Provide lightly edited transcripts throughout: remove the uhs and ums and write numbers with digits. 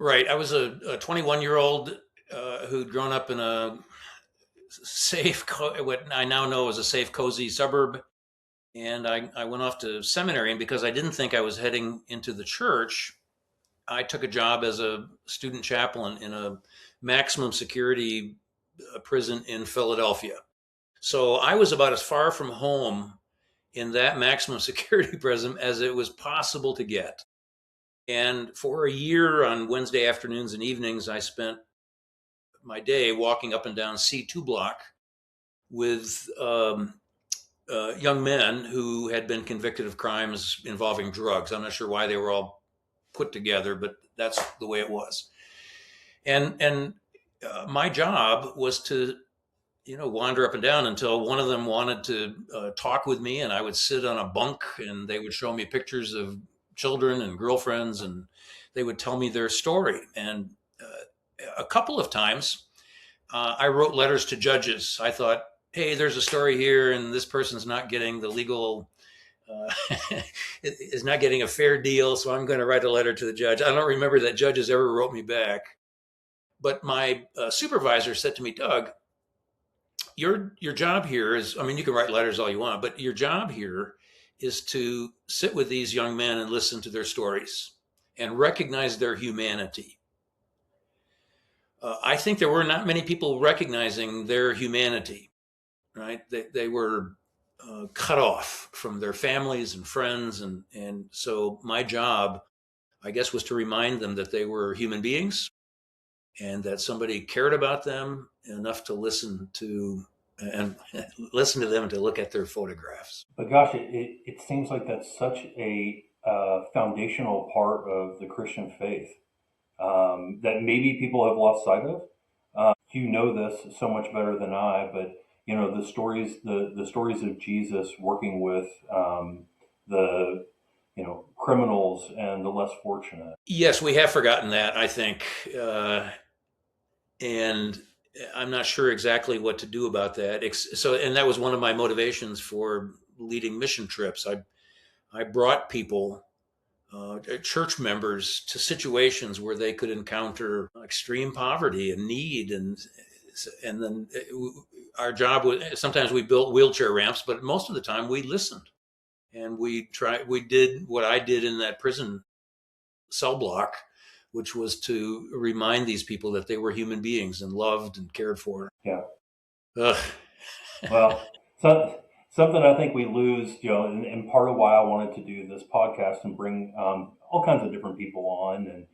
Right. I was a 21-year-old who'd grown up in a safe, what I now know is a safe, cozy suburb. And I went off to seminary. And because I didn't think I was heading into the church, I took a job as a student chaplain in a maximum security prison in Philadelphia. So I was about as far from home in that maximum security prison as it was possible to get. And for a year on Wednesday afternoons and evenings, I spent my day walking up and down C2 block with young men who had been convicted of crimes involving drugs. I'm not sure why they were all put together, but that's the way it was. And my job was to wander up and down until one of them wanted to talk with me, and I would sit on a bunk, and they would show me pictures of children and girlfriends, and they would tell me their story. And a couple of times, I wrote letters to judges. I thought, hey, there's a story here, and this person's not getting the legal, is not getting a fair deal, so I'm going to write a letter to the judge. I don't remember that judges ever wrote me back. But my supervisor said to me, Doug, your job here is, I mean, you can write letters all you want, but your job here is to sit with these young men and listen to their stories and recognize their humanity. I think there were not many people recognizing their humanity, right? They were cut off from their families and friends. And so my job, I guess, was to remind them that they were human beings and that somebody cared about them enough to listen to and listen to them to look at their photographs. But gosh, it seems like that's such a foundational part of the Christian faith that maybe people have lost sight of. You know this so much better than I, but you know the stories of Jesus working with the criminals and the less fortunate. Yes, we have forgotten that, I think. And I'm not sure exactly what to do about that. So, and that was one of my motivations for leading mission trips. I brought people, church members, to situations where they could encounter extreme poverty and need, and then our job was, sometimes we built wheelchair ramps, but most of the time we listened, and we did what I did in that prison cell block, which was to remind these people that they were human beings and loved and cared for. Yeah. Ugh. Well, something I think we lose, and part of why I wanted to do this podcast and bring all kinds of different people on. And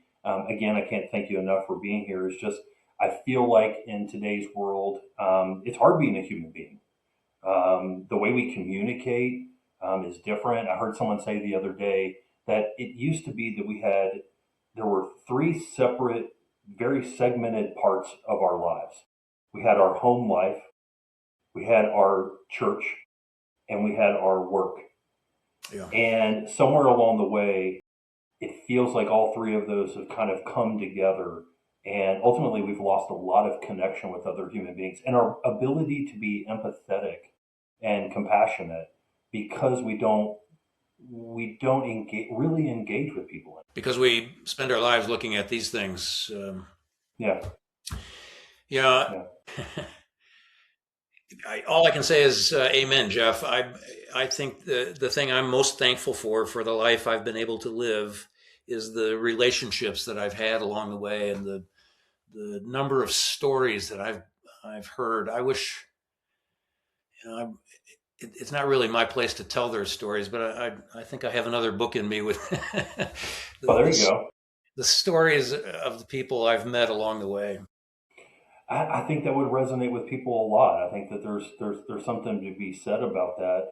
again, I can't thank you enough for being here. Is just I feel like in today's world, it's hard being a human being. The way we communicate is different. I heard someone say the other day that it used to be that there were three separate, very segmented parts of our lives. We had our home life, we had our church, and we had our work. Yeah. And somewhere along the way, it feels like all three of those have kind of come together. And ultimately, we've lost a lot of connection with other human beings and our ability to be empathetic and compassionate because we don't really engage with people. Because we spend our lives looking at these things. Yeah, Yeah. yeah. All I can say is amen, Jeff. I think the thing I'm most thankful for the life I've been able to live is the relationships that I've had along the way, and the number of stories that I've heard. I wish, it's not really my place to tell their stories, but I think I have another book in me with Oh, there you the, go. the stories of the people I've met along the way. I think that would resonate with people a lot. I think that there's something to be said about that.